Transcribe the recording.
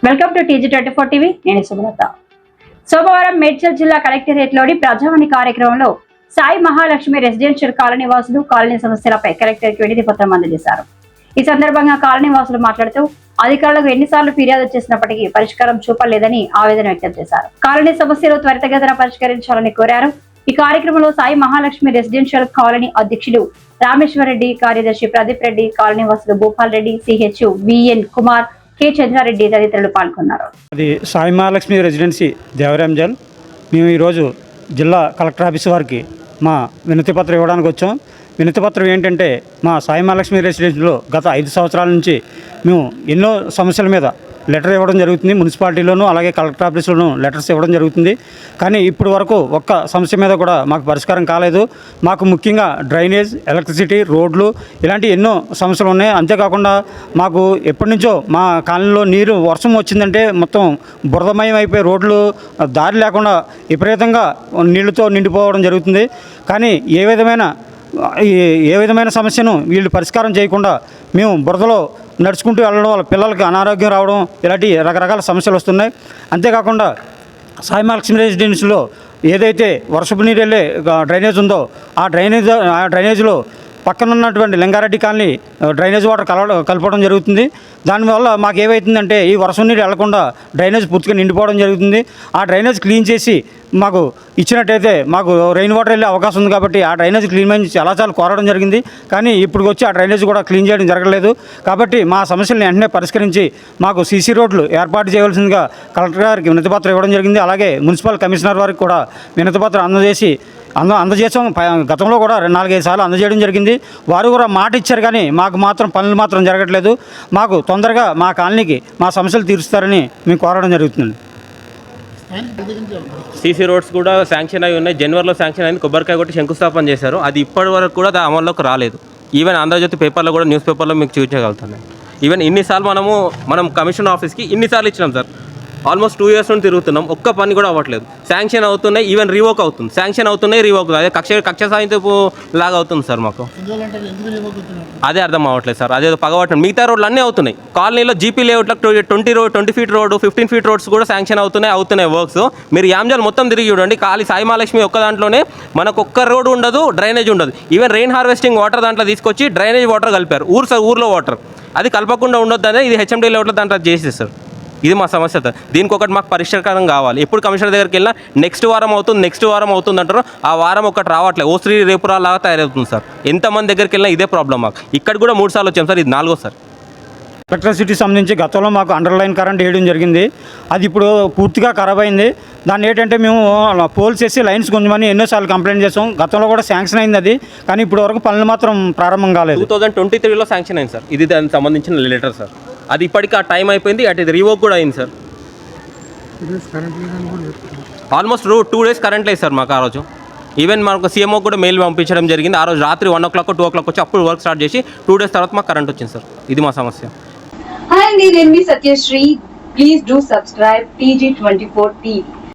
Welcome to TG24 TV. నేను సుమలత. సోమవారం మేడ్చల్ జిల్లా కలెక్టరేట్లోని ప్రజావాణి కార్యక్రమంలో సాయి మహాలక్ష్మి రెసిడెన్షియల్ కాలనీ వాసులు కాలనీ సమస్యలపై కలెక్టర్కి వినతి పత్రం అందజేశారు. ఈ సందర్భంగా కాలనీ వాసులు మాట్లాడుతూ అధికారులకు ఎన్నిసార్లు ఫిర్యాదు చేసినప్పటికీ పరిష్కారం చూపలేదని ఆవేదన వ్యక్తం చేశారు. కాలనీ సమస్యలు త్వరితగతిన పరిష్కరించాలని కోరారు. ఈ కార్యక్రమంలో సాయి మహాలక్ష్మి రెసిడెన్షియల్ కాలనీ అధ్యక్షులు రామేశ్వరరెడ్డి, కార్యదర్శి ప్రదీప్ రెడ్డి, కాలనీ వాసులు Bhupal Reddy, CHU VN Kumar, K Chandra Reddy తదితరులు పాల్గొన్నారు. అది సాయి మహాలక్ష్మి రెసిడెన్సీ దేవరాంజల్. మేము ఈరోజు జిల్లా కలెక్టర్ ఆఫీస్ వారికి మా వినతి పత్రం ఇవ్వడానికి వచ్చాం. వినతి పత్రం ఏంటంటే, మా సాయి మహాలక్ష్మి రెసిడెన్సీలో గత 5 సంవత్సరాల నుంచి మేము ఎన్నో సమస్యల మీద లెటర్ ఇవ్వడం జరుగుతుంది. మున్సిపాలిటీలోనూ అలాగే కలెక్టర్ ఆఫీస్లోనూ లెటర్స్ ఇవ్వడం జరుగుతుంది. కానీ ఇప్పుడు వరకు ఒక్క సమస్య మీద కూడా మాకు పరిష్కారం కాలేదు. మాకు ముఖ్యంగా డ్రైనేజ్, ఎలక్ట్రిసిటీ, రోడ్లు ఇలాంటి ఎన్నో సమస్యలు ఉన్నాయి. అంతేకాకుండా మాకు ఎప్పటి నుంచో మా కాలనీలో నీరు వర్షం వచ్చిందంటే మొత్తం బురదమయం అయిపోయి రోడ్లు దారి లేకుండా విపరీతంగా నీళ్లతో నిండిపోవడం జరుగుతుంది. కానీ ఏ విధమైన సమస్యను వీళ్ళు పరిష్కారం చేయకుండా మేము బురదలో నడుచుకుంటూ వెళ్ళడం వల్ల పిల్లలకి అనారోగ్యం రావడం ఇలాంటి రకరకాల సమస్యలు వస్తున్నాయి. అంతేకాకుండా సాయి మహాలక్ష్మి రెసిడెన్సీలో ఏదైతే వర్షపు నీరు వెళ్ళే డ్రైనేజ్ ఉందో ఆ డ్రైనేజ్లో పక్కన ఉన్నటువంటి లింగారెడ్డి కాలనీ డ్రైనేజ్ వాటర్ కలపడం జరుగుతుంది. దానివల్ల మాకు ఏమవుతుందంటే ఈ వర్షం నీరు వెళ్లకుండా డ్రైనేజ్ పూర్తిగా నిండిపోవడం జరుగుతుంది. ఆ డ్రైనేజ్ క్లీన్ చేసి మాకు ఇచ్చినట్టయితే మాకు రెయిన్ వాటర్ వెళ్ళే అవకాశం ఉంది. కాబట్టి ఆ డ్రైనేజ్ క్లీన్ చేసి చాలాసార్లు కోరడం జరిగింది. కానీ ఇప్పుడు వచ్చి ఆ డ్రైనేజ్ కూడా క్లీన్ చేయడం జరగలేదు. కాబట్టి మా సమస్యలను వెంటనే పరిష్కరించి మాకు CC రోడ్లు ఏర్పాటు చేయవలసిందిగా కలెక్టర్ గారికి వినతిపత్రం ఇవ్వడం జరిగింది. అలాగే మున్సిపల్ కమిషనర్ వారికి కూడా వినతిపత్రం అందజేసాం. గతంలో కూడా 4-5 సార్లు అందజేయడం జరిగింది. వారు కూడా మాట ఇచ్చారు, కానీ మాకు మాత్రం పనులు మాత్రం జరగట్లేదు. మాకు తొందరగా మా కాలనీకి మా సమస్యలు తీరుస్తారని మేము కోరడం జరుగుతుంది. CC రోడ్స్ కూడా శాంక్షన్ అయి ఉన్నాయి. జనవరిలో శాంక్షన్ అయింది. కొబ్బరికాయ కొట్టి శంకుస్థాపన చేశారు. అది ఇప్పటి వరకు కూడా అమల్లోకి రాలేదు. ఈవెన్ ఆంధ్రజ్యోతి పేపర్లో కూడా, న్యూస్ పేపర్లో మీకు చూపించగలుగుతున్నాయి. ఈవెన్ ఇన్నిసార్లు మనం కమిషన్ ఆఫీస్కి ఇన్నిసార్లు ఇచ్చినాం సార్. ఆల్మోస్ట్ 2 years నుండి తిరుగుతున్నాం. ఒక్క పని కూడా అవ్వట్లేదు. శాంక్షన్ అవుతున్నాయి, ఈవెన్ రివోక్ అవుతుంది. శాంక్షన్ అవుతున్నాయి, రివోక్ అవుతుంది. అదే కక్ష సాయంత్రపు లాగా అవుతుంది సార్. మాకు అదే అర్థం అవ్వట్లేదు సార్. అదే పగబట్టడం. మిగతా రోడ్లు అన్నీ అవుతున్నాయి. కాలనీలో GP లేఅవుట్లకు 20 feet road, 15 feet roads కూడా శాంక్షన్ అవుతున్నాయి వర్క్స్. మీరు యామ్జల్ మొత్తం తిరిగి చూడండి. ఖాళీ సాయి మహాలక్ష్మి ఒక్క దాంట్లోనే మనకు ఒక్క రోడ్ ఉండదు, డ్రైనేజ్ ఉండదు. ఈవెన్ రెయిన్ హార్వెస్టింగ్ వాటర్ దాంట్లో తీసుకొచ్చి డ్రైనేజ్ వాటర్ కలిపారు. ఊర్లో వాటర్ అది కలపకుండా ఉండొద్దు అనేది ఇది HMD లేఅవుట్లో దాంట్లో చేసేస్తారు. ఇది మా సమస్య. దీనికి ఒకటి మాకు పరిష్కారం కావాలి. ఎప్పుడు కమిషనర్ దగ్గరికి వెళ్ళినా నెక్స్ట్ వారం అవుతుంది అంటారు. ఆ వారం ఒకటి రావట్లేదు. ఓశ్రీ రేపురా లాగా తయారవుతుంది సార్. ఎంతమంది దగ్గరికి వెళ్ళినా ఇదే ప్రాబ్లం మాకు. ఇక్కడ కూడా 3 సార్లు వచ్చాం సార్. ఇది 4వ సార్. ఎలక్ట్రిసిటీ సంబంధించి గతంలో మాకు అండర్లైన్ కరెంట్ వేయడం జరిగింది. అది ఇప్పుడు పూర్తిగా ఖరాబ్ అయింది. దాన్ని ఏంటంటే మేము పోల్స్ వేసి లైన్స్ కొంచెమని ఎన్నోసార్లు కంప్లైంట్ చేసాం. గతంలో కూడా శాంక్షన్ అయింది అది, కానీ ఇప్పుడు వరకు పనులు మాత్రం ప్రారంభం కాలేదు. 2023లో శాంక్షన్ అయింది సార్. ఇది దానికి సంబంధించిన లెటర్ సార్. అది ఇప్పటికీ ఆ టైం అయిపోయింది. అటు ఇది రివోక్ కూడా అయింది సార్. ఆల్మోస్ట్ 2 days కరెంట్ లేదు సార్ మాకు ఆ రోజు. ఈవెన్ మనకు CMO కూడా మెయిల్ పంపించడం జరిగింది. ఆ రోజు రాత్రి 1 o'clock 2 o'clock వచ్చి అప్పుడు వర్క్ స్టార్ట్ చేసి 2 days తర్వాత మాకు కరెంట్ వచ్చింది సార్. ఇది మా సమస్య. హాయ్ అండి, నేను మీ Satyasri. Please do subscribe TG24 TV.